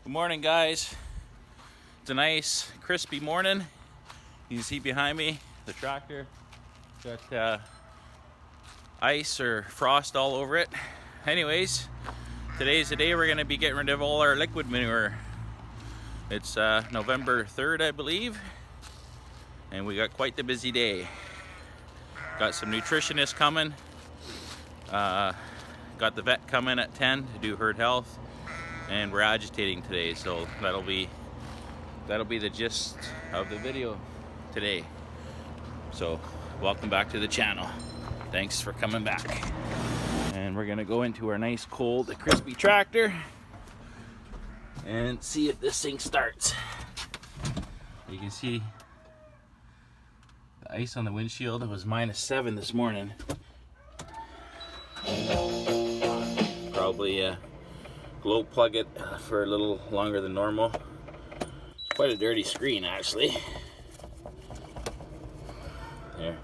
Good morning, guys. It's a nice crispy morning. You can see behind me the tractor got ice or frost all over it. Anyways, today's the day we're going to be getting rid of all our liquid manure. It's November 3rd, I believe, and we got quite the busy day. Got some nutritionists coming. Got the vet coming at 10 to do herd health, and we're agitating today, so that'll be the gist of the video today. So welcome back to the channel. Thanks for coming back. And we're gonna go into our nice cold crispy tractor and see if this thing starts. You can see the ice on the windshield. It was -7 this morning. Probably glow plug it for a little longer than normal. It's quite a dirty screen, actually. There.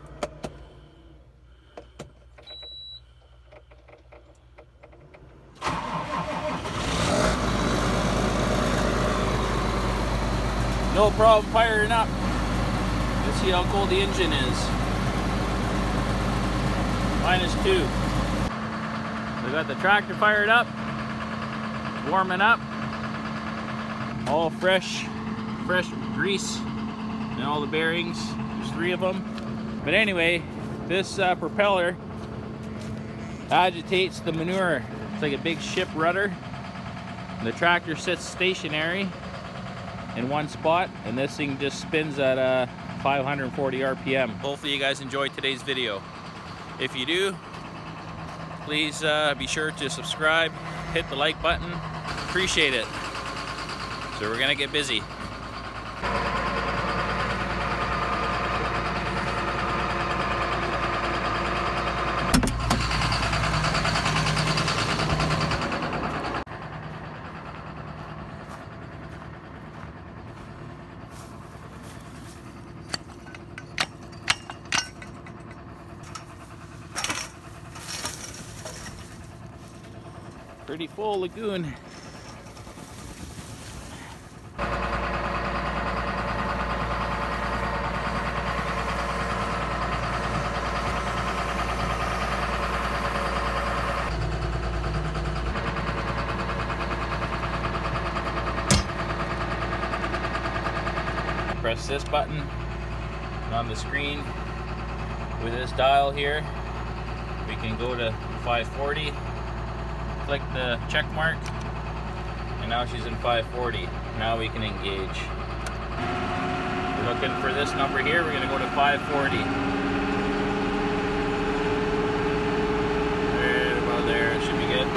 No problem firing up. Let's see how cold the engine is. -2. We got the tractor fired up, warming up, all fresh grease and all the bearings. There's 3 of them. But anyway, this propeller agitates the manure. It's like a big ship rudder. The tractor sits stationary in one spot, and this thing just spins at 540 RPM. Hopefully you guys enjoyed today's video. If you do, please be sure to subscribe, hit the like button. Appreciate it. So we're gonna get busy. Pretty full lagoon. Press this button on the screen with this dial here. We can go to 540. Click the check mark, and now she's in 540. Now we can engage. We're looking for this number here. We're gonna go to 540. Right about there, it should be good.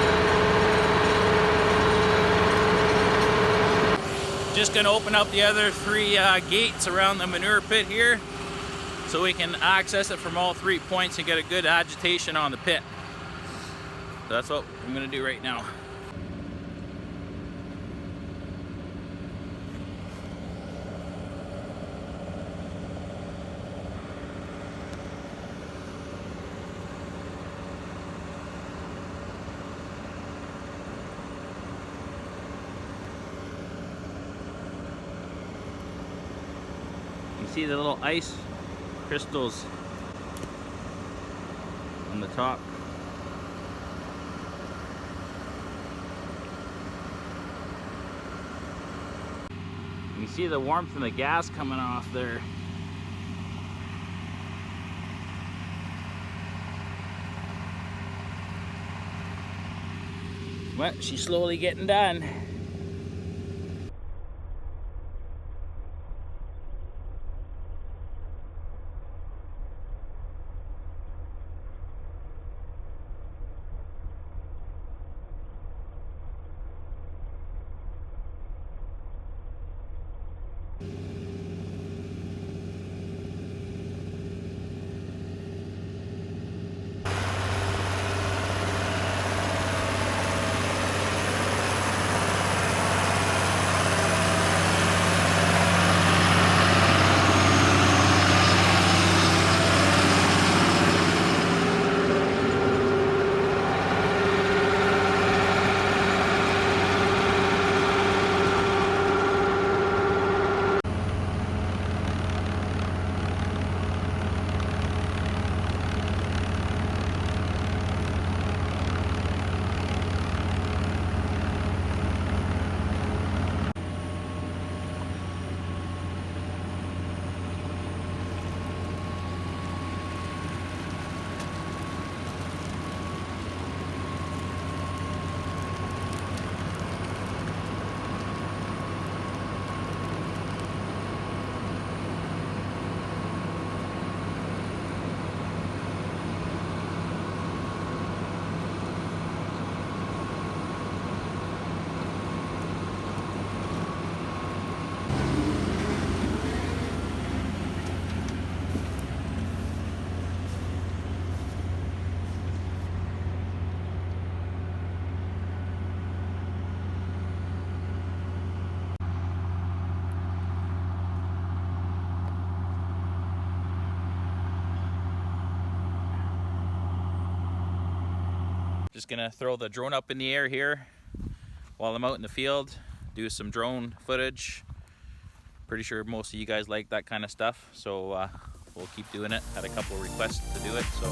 Just gonna open up the other 3 gates around the manure pit here, so we can access it from all 3 points and get a good agitation on the pit. So that's what I'm gonna do right now. You see the little ice crystals on the top. You see the warmth and the gas coming off there. But she's slowly getting done. Just gonna throw the drone up in the air here while I'm out in the field, do some drone footage. Pretty sure most of you guys like that kind of stuff, so we'll keep doing it. Had a couple of requests to do it, so.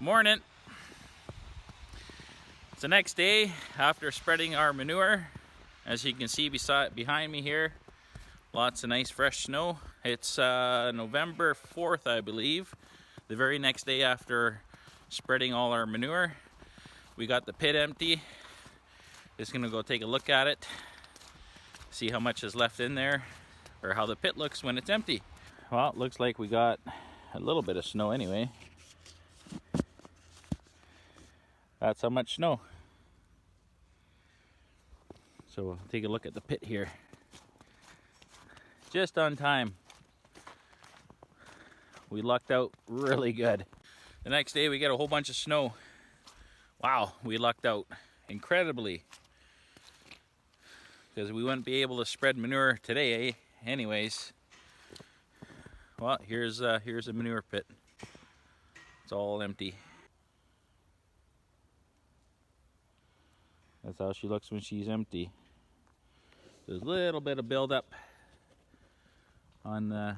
Morning. It's the next day after spreading our manure. As you can see behind me here, lots of nice fresh snow. It's November 4th, I believe. The very next day after spreading all our manure. We got the pit empty. Just gonna go take a look at it, see how much is left in there, or how the pit looks when it's empty. Well, it looks like we got a little bit of snow anyway. That's how much snow. So we'll take a look at the pit here. Just on time. We lucked out really good. The next day we get a whole bunch of snow. Wow, we lucked out incredibly. Because we wouldn't be able to spread manure today anyways. Well, here's a manure pit. It's all empty. That's how she looks when she's empty. There's a little bit of buildup on the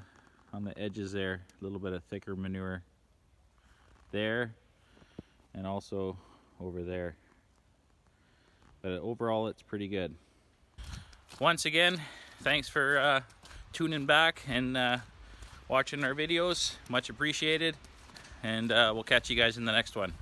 edges there. A little bit of thicker manure there, and also over there. But overall, it's pretty good. Once again, thanks for tuning back and watching our videos. Much appreciated. And we'll catch you guys in the next one.